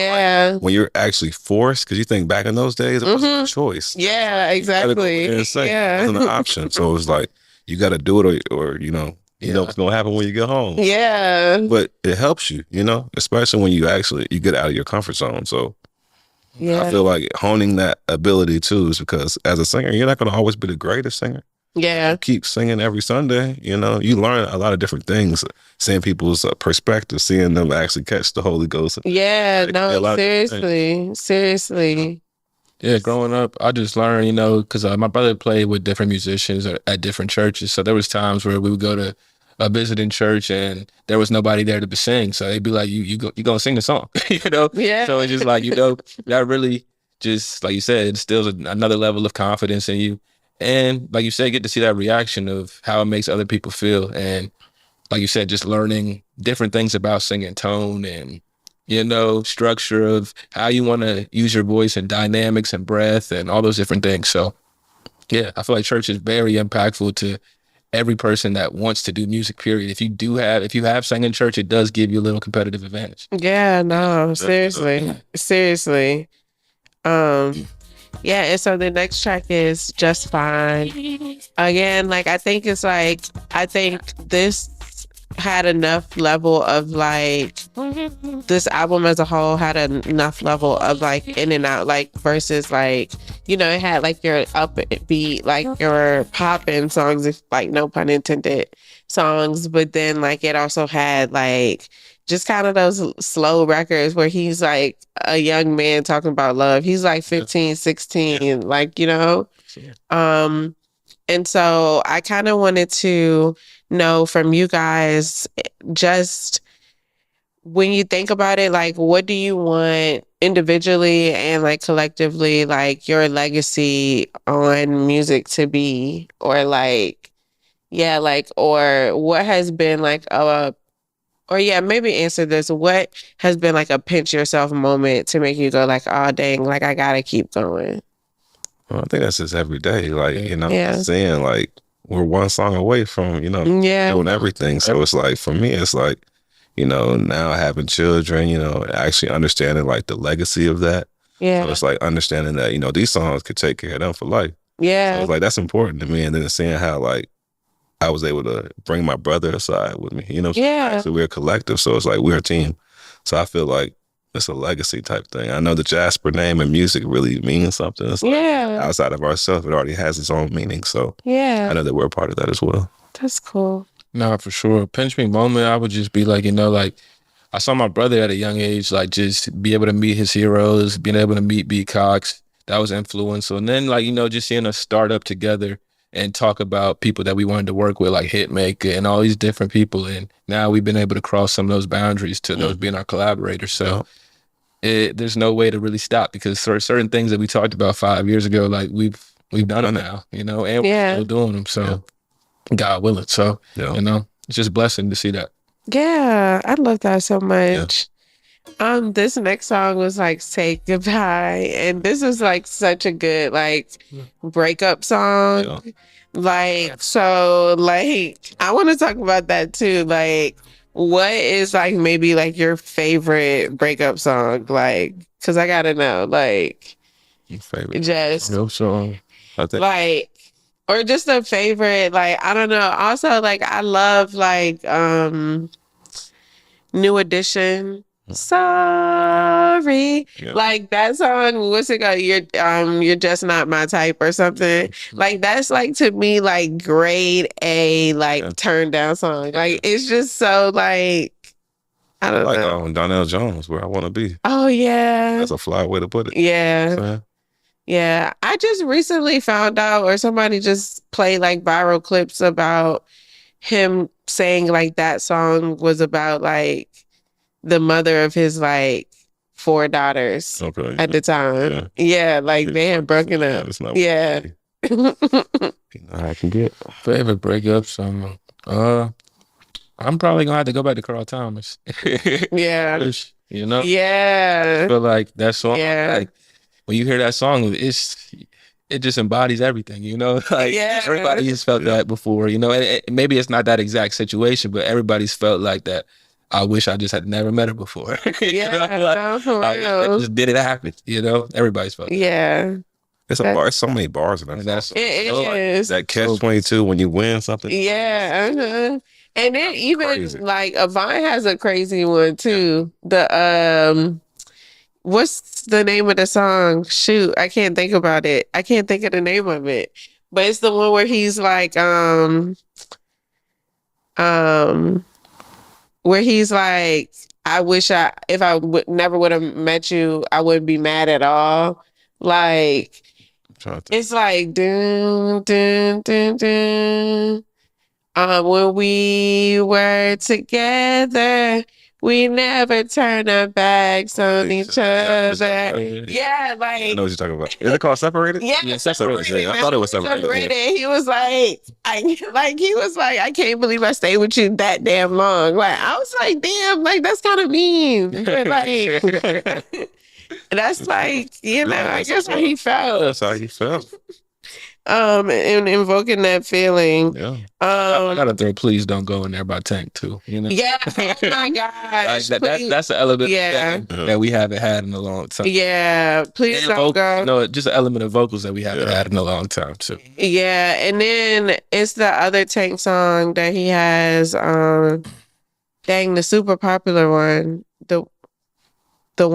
like, when you're actually forced, because you think back in those days, it wasn't a choice. Yeah, exactly. It wasn't an option. So it was like, you got to do it or you know what's going to happen when you get home. Yeah. But it helps you, especially when you get out of your comfort zone. So I feel like honing that ability too is because as a singer, you're not going to always be the greatest singer. Yeah. You keep singing every Sunday, you learn a lot of different things, seeing people's perspective, seeing them actually catch the Holy Ghost. Yeah, no, seriously. Yeah, growing up, I just learned, because my brother played with different musicians at different churches. So there was times where we would go to a visiting church and there was nobody there to sing. So they'd be like, you gonna sing the song, Yeah. So it's just like, that really just, like you said, instills another level of confidence in you. And like you said, get to see that reaction of how it makes other people feel. And like you said, just learning different things about singing tone and, structure of how you want to use your voice and dynamics and breath and all those different things. So yeah, I feel like church is very impactful to every person that wants to do music, period. If you have sang in church, it does give you a little competitive advantage. Yeah, no, seriously. Yeah, and so the next track is Just Fine. Again, like, I think this had enough level of, like, this album as a whole had enough level of, like, in and out, like, versus, like, it had, like, your upbeat, like, your poppin' songs, if, like, no pun intended, songs, but then, like, it also had, like, just kind of those slow records where he's, like, a young man talking about love. He's, like, 15, 16, like, and so I kind of wanted to know from you guys, just when you think about it, like, what do you want individually and, like, collectively, like, your legacy on music to be, or, like, or what has been, like, maybe answer this. What has been, like, a pinch yourself moment to make you go, like, oh, dang, like, I gotta keep going? Well, I think that's just every day, like, saying, like, we're one song away from, doing everything. So it's like, for me, it's like, now having children, actually understanding, like, the legacy of that. Yeah. So it's like understanding that, these songs could take care of them for life. Yeah. So it's like, that's important to me. And then seeing how, like, I was able to bring my brother aside with me, So we're a collective. So it's like, we're a team. So I feel like it's a legacy type thing. I know the Jasper name and music really means something. It's like outside of ourselves, it already has its own meaning. So I know that we're a part of that as well. That's cool. No, for sure. Pinch me moment, I would just be like, like, I saw my brother at a young age, like, just be able to meet his heroes, being able to meet B. Cox. That was influential. And then, like, just seeing us start up together and talk about people that we wanted to work with, like Hitmaka and all these different people. And now we've been able to cross some of those boundaries to those being our collaborators. So there's no way to really stop, because certain things that we talked about 5 years ago, like, we've done them now, and we're still doing them. So God willing. So, it's just a blessing to see that. Yeah, I love that so much. This next song was like "Say Goodbye," and this is like such a good like breakup song. Yeah. Like, so like I want to talk about that too. Like, what is like maybe like your favorite breakup song? Like, cause I gotta know. Like, Your favorite. just Real song. I think like, or just a favorite. Like, I don't know. Also, like I love like New Edition. Sorry. Yeah. Like that song, what's it called? You're just not my type or something. Like that's like to me like grade A like Yeah. turn down song. Like it's just so like I don't like know. Donnell Jones, Where I Want to Be. Oh yeah. That's a fly way to put it. Yeah. So, Yeah. I just recently found out or somebody just played like viral clips about him saying like that song was about like the mother of his like 4 daughters okay. at the time. Yeah, like they had broken up. That's not Yeah. you know how I can get. Favorite breakup song? I'm probably gonna have to go back to Carl Thomas. Yeah. You know? I Yeah. feel like that song, Yeah. like when you hear that song, it just embodies everything, you know? Like Yeah. everybody has felt that before, you know, and maybe it's not that exact situation, but everybody's felt like that. I wish I just had never met her before. You Yeah, know? Like, no, for I real. just did it happen, you know? Everybody's felt that. Yeah. It's a That- bar. It's so many bars in that. And that's It so, like, is. That catch-22 when you win something. Yeah. Uh-huh. And then even Crazy. like Avant has a crazy one too. The what's the name of the song? Shoot, I can't think about it. I can't think of the name of it. But it's the one where he's like where he's like, I wish if I never would have met you, I wouldn't be mad at all. Like, I'm trying to think. it's like, dun, dun, dun, dun. When we were together, we never turned our backs on each Yeah, other. Yeah, I like, know what you're talking about. Is it called Separated? yeah, Yeah, Separated. Yeah, I thought it was Separated. He was like, I can't believe I stayed with you that damn long. Like, I was like, damn, like that's kind of mean. But like, that's like, you know, I guess how he felt. That's how he felt. And invoking that feeling. Yeah. I gotta throw "Please Don't Go" in there by Tank too. You know, Yeah. Oh my gosh. like Please- that's an element Yeah. that we haven't had in a long time. Yeah. Please And don't vocal- go. No, just an element of vocals that we haven't Yeah. had in a long time too. Yeah, and then it's the other Tank song that he has. Dang, the super popular one. That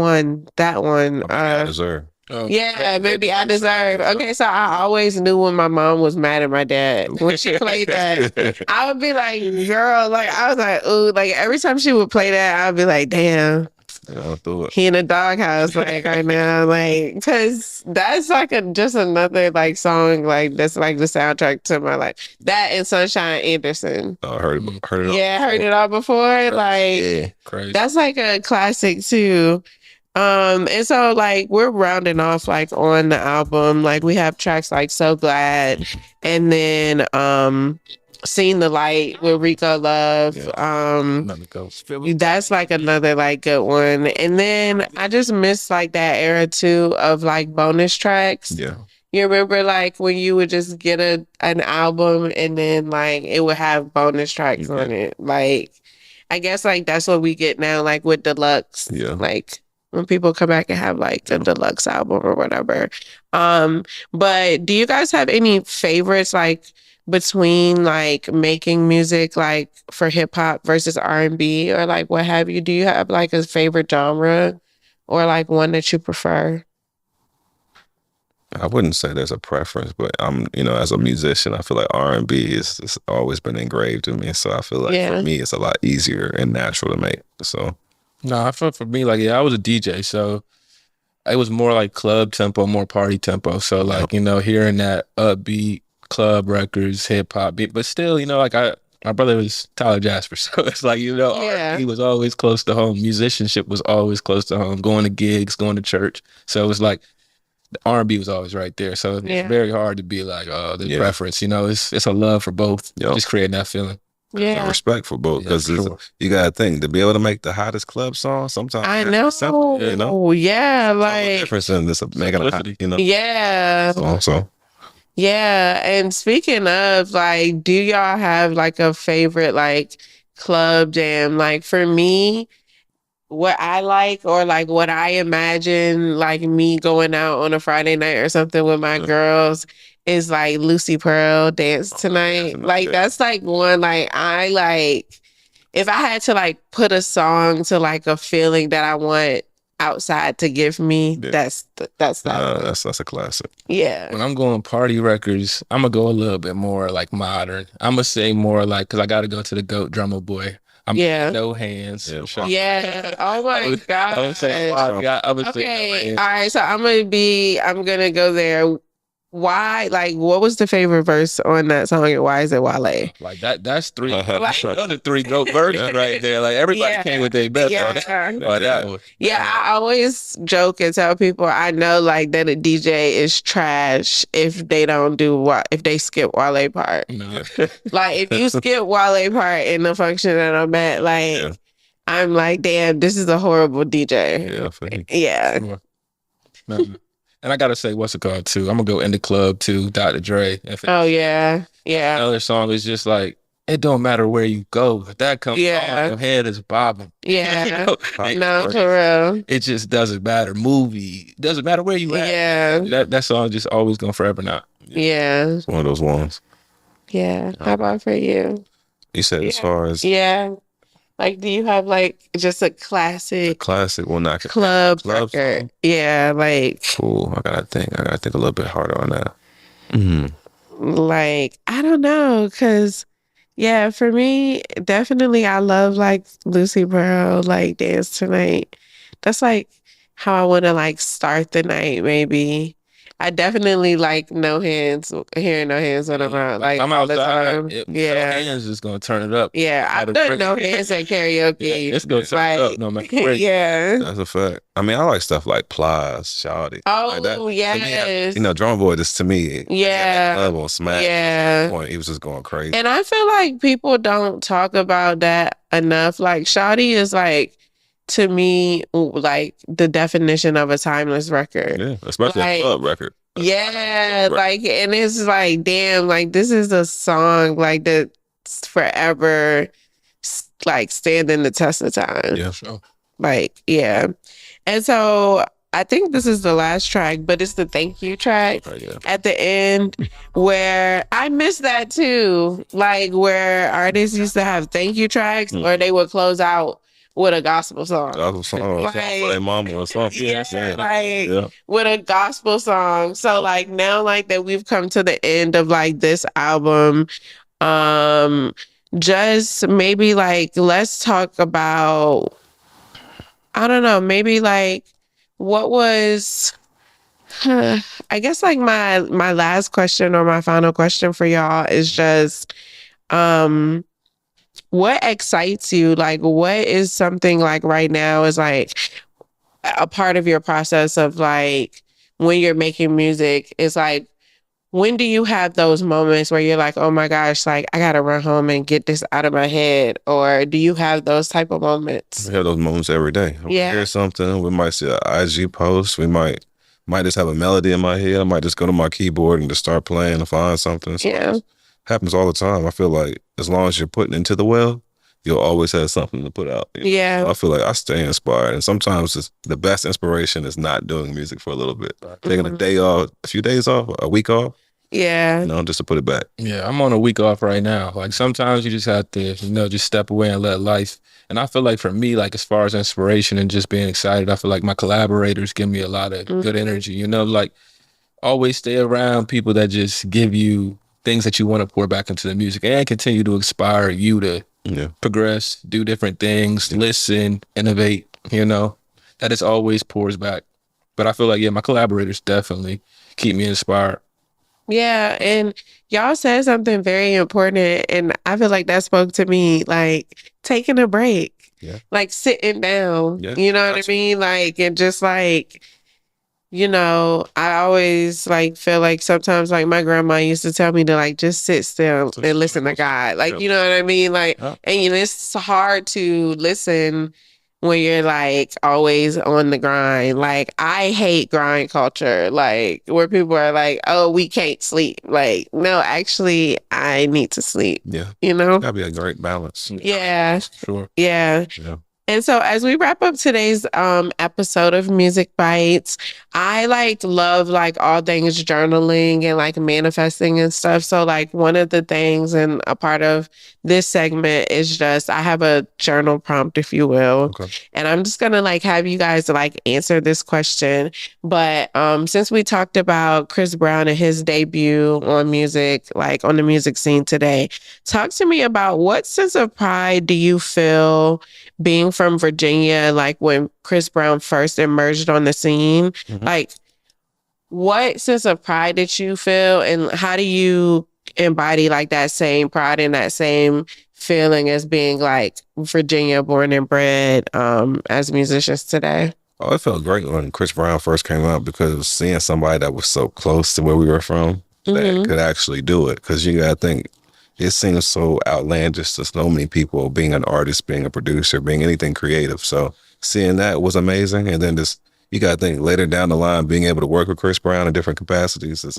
one. I deserve. Oh, Yeah, maybe I deserve. Okay, so I always knew when my mom was mad at my dad when she played that. I would be like, girl, like I was like, ooh, like every time she would play that, I'd be like, damn, I'll do it. he in the doghouse, like right now, like, cause that's like just another like song, like that's like the soundtrack to my life. That and Sunshine Anderson. I heard it all. Yeah, heard it all before. Like, Yeah. crazy. that's like a classic too. And so like we're rounding off like on the album, like we have tracks like So Glad and then Seen the Light with Rico Love. Another ghost. That's like another like good one. And then I just miss like that era too of like bonus tracks. Yeah. You remember like when you would just get an album and then like it would have bonus tracks on it. Like I guess like that's what we get now, like with deluxe. Yeah. Like when people come back and have like the deluxe album or whatever. But do you guys have any favorites like between like making music like for hip hop versus R&B or like what have you? Do you have like a favorite genre or like one that you prefer? I wouldn't say there's a preference, but as a musician, I feel like R&B is always been engraved in me. So I feel like Yeah. for me, it's a lot easier and natural to make. So No, I felt for me, like, I was a DJ, so it was more like club tempo, more party tempo. So, like, hearing that upbeat club records, hip hop beat, but still, like my brother was Tyler Jasper. So it's like, Yeah. he was always close to home. Musicianship was always close to home, going to gigs, going to church. So it was like the R&B was always right there. So it's Yeah. very hard to be like, oh, the Yeah. preference, it's a love for both. Yep. Just creating that feeling. Yeah. Respect for both, Yeah, because sure. you gotta think, to be able to make the hottest club song, sometimes I you have to know. be simple, you know. Yeah, It's a like difference in this making a hot, Simplicity. you know. yeah. So Yeah. And speaking of, like, do y'all have like a favorite like club jam? Like for me, what I like or like what I imagine like me going out on a Friday night or something with my girls is like Lucy Pearl Dance Tonight. Like that's like one like I like if I had to like put a song to like a feeling that I want outside to give me, that's that one. that's a classic. Yeah. When I'm going party records, I'm gonna go a little bit more like modern. I'm gonna say more like, because I got to go to the GOAT Drummer Boy. I'm No Hands. Yeah. Yeah. Oh my God. I would say, Okay. All right. So I'm gonna go there. Why? Like, what was the favorite verse on that song, and why is it Wale? Like that's three. Like- Those are three GOAT verses right there. Like everybody came with their best. That one. Yeah, I always joke and tell people I know like that a DJ is trash if they don't do if they skip Wale part. No. Like if you skip Wale part in the function that I'm at, like I'm like, damn, this is a horrible DJ. Yeah. Sure. No. And I gotta say, what's it called too? I'm gonna go In the Club too, Dr. Dre. Oh yeah. Yeah. Another song is just like, it don't matter where you go. If that comes on, your head is bobbing. Yeah. You No, for real. It just doesn't matter. Movie. Doesn't matter where you at. Yeah. That song just always gonna forever now. Yeah. It's one of those ones. Yeah. How about for you? You said as far as like, do you have like just a classic well, not club record? Song? Yeah, like Cool. I gotta think a little bit harder on that. Like, I don't know, cause yeah, for me, definitely I love like Lucy Pearl, like Dance Tonight. That's like how I want to like start the night, maybe. I definitely like hearing No Hands when I'm out. Like I'm all the outside. time. No Hands is gonna turn it up. Yeah, I've done No Hands at karaoke. It's gonna turn it up no matter where. Yeah. That's a fact. I mean, I like stuff like Plies, Shawty. Oh, like that. yes. To me, Drummer Boy, just to me, club on Smack. Yeah. Point, he was just going crazy. And I feel like people don't talk about that enough. Like Shawty is like, to me, like the definition of a timeless record. Yeah, especially a club record. Yeah, like, and it's like, damn, like this is a song like that's forever, like standing the test of time. Yeah, sure. Like, yeah. And so I think this is the last track, but it's the thank you track at the end, where I miss that too. Like where artists used to have thank you tracks, or they would close out with a gospel song. For their mama or something. With a gospel song. So like now, like that we've come to the end of like this album, just maybe like let's talk about, I don't know, maybe like what was I guess like my last question or my final question for y'all is just what excites you? Like, what is something like right now is like a part of your process of like when you're making music? It's like, when do you have those moments where you're like, oh my gosh, like I gotta run home and get this out of my head? Or do you have those type of moments? We have those moments every day. We hear something, we might see an IG post, we might just have a melody in my head. I might just go to my keyboard and just start playing and find something. So happens all the time. I feel like as long as you're putting into the well, you'll always have something to put out. Yeah. So I feel like I stay inspired. And sometimes the best inspiration is not doing music for a little bit. Taking a day off, a few days off, a week off. Yeah. You know, just to put it back. Yeah, I'm on a week off right now. Like sometimes you just have to, just step away and let life. And I feel like for me, like as far as inspiration and just being excited, I feel like my collaborators give me a lot of good energy. Like always stay around people that just give you things that you want to pour back into the music and continue to inspire you to progress, do different things, listen, innovate, that is always pours back. But I feel like, my collaborators definitely keep me inspired. Yeah, and y'all said something very important, and I feel like that spoke to me, like taking a break, like sitting down, you know what I mean? Like, and just like, you know, I always like feel like sometimes like my grandma used to tell me to like just sit still and listen to God. Like, you know what I mean? Like, and you know, it's hard to listen when you're like always on the grind. Like, I hate grind culture, like where people are like, oh, we can't sleep. Like, no, actually, I need to sleep. Yeah. You know? Gotta be a great balance. Yeah. Sure. Yeah. Yeah. And so as we wrap up today's episode of Music Bites, I love like all things journaling and like manifesting and stuff. So like one of the things and a part of this segment is just I have a journal prompt, if you will. Okay. And I'm just gonna like have you guys like answer this question. But since we talked about Chris Brown and his debut on music, like on the music scene today, talk to me about what sense of pride do you feel being from Virginia, like when Chris Brown first emerged on the scene? Mhm. Like, what sense of pride did you feel, and how do you embody like that same pride and that same feeling as being like Virginia born and bred as musicians today? Oh, it felt great when Chris Brown first came out because seeing somebody that was so close to where we were from that could actually do it. Because you gotta think, it seems so outlandish to so many people being an artist, being a producer, being anything creative. So seeing that was amazing. And then just, you got to think later down the line, being able to work with Chris Brown in different capacities is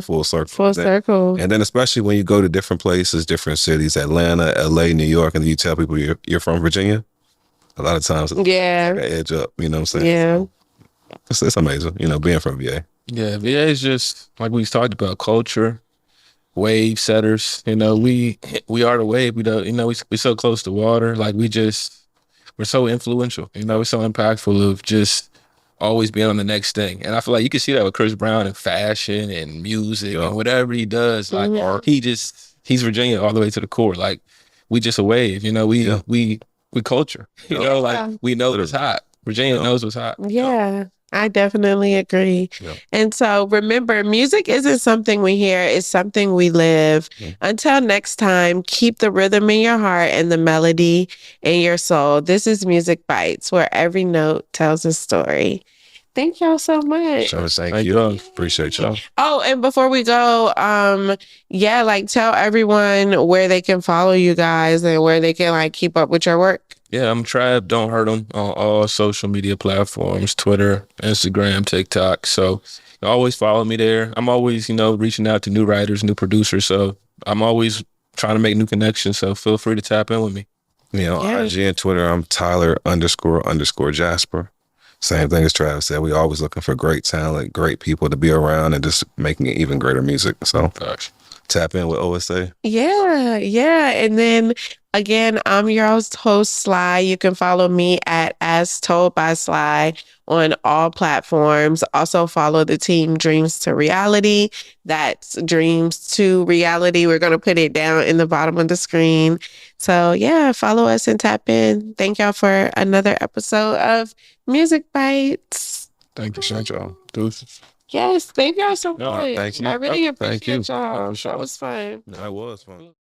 full circle. Full circle. And then especially when you go to different places, different cities, Atlanta, LA, New York, and you tell people you're from Virginia, a lot of times it's edge up, you know what I'm saying? Yeah. So it's amazing, you know, being from VA. Yeah, VA is just like we talked about, culture, wave setters. You know, we are the wave. We don't, you know, we're so close to water. Like we're so influential. You know, we're so impactful of just always being on the next thing. And I feel like you can see that with Chris Brown and fashion and music and whatever he does. Like art, he's Virginia all the way to the core. Like we just a wave. You know, we culture. You know, like we know what's hot. Virginia knows what's hot. Yeah. I definitely agree. Yeah. And so remember, music isn't something we hear, it's something we live. Until next time, keep the rhythm in your heart and the melody in your soul. This is Music Bites, where every note tells a story. Thank y'all so much. Thank you. Appreciate y'all. Oh, and before we go, like tell everyone where they can follow you guys and where they can like keep up with your work. Yeah, I'm Trab. Don't hurt them on all social media platforms, Twitter, Instagram, TikTok. So always follow me there. I'm always, you know, reaching out to new writers, new producers. So I'm always trying to make new connections. So feel free to tap in with me. You know, IG and Twitter, I'm Tyler__Jasper. Same thing as Travis said. We always looking for great talent, great people to be around, and just making it even greater music. So tap in with OSA. Yeah. And then again, I'm your host, Sly. You can follow me at As Told by Sly on all platforms. Also follow the team Dreams to Reality. That's Dreams to Reality. We're going to put it down in the bottom of the screen. So yeah, follow us and tap in. Thank y'all for another episode of Music Bites. Thank you, y'all. Deuces. Yes, thank y'all so much. Thank you. I really Thank appreciate you. y'all. For sure. That was fun. That was fun.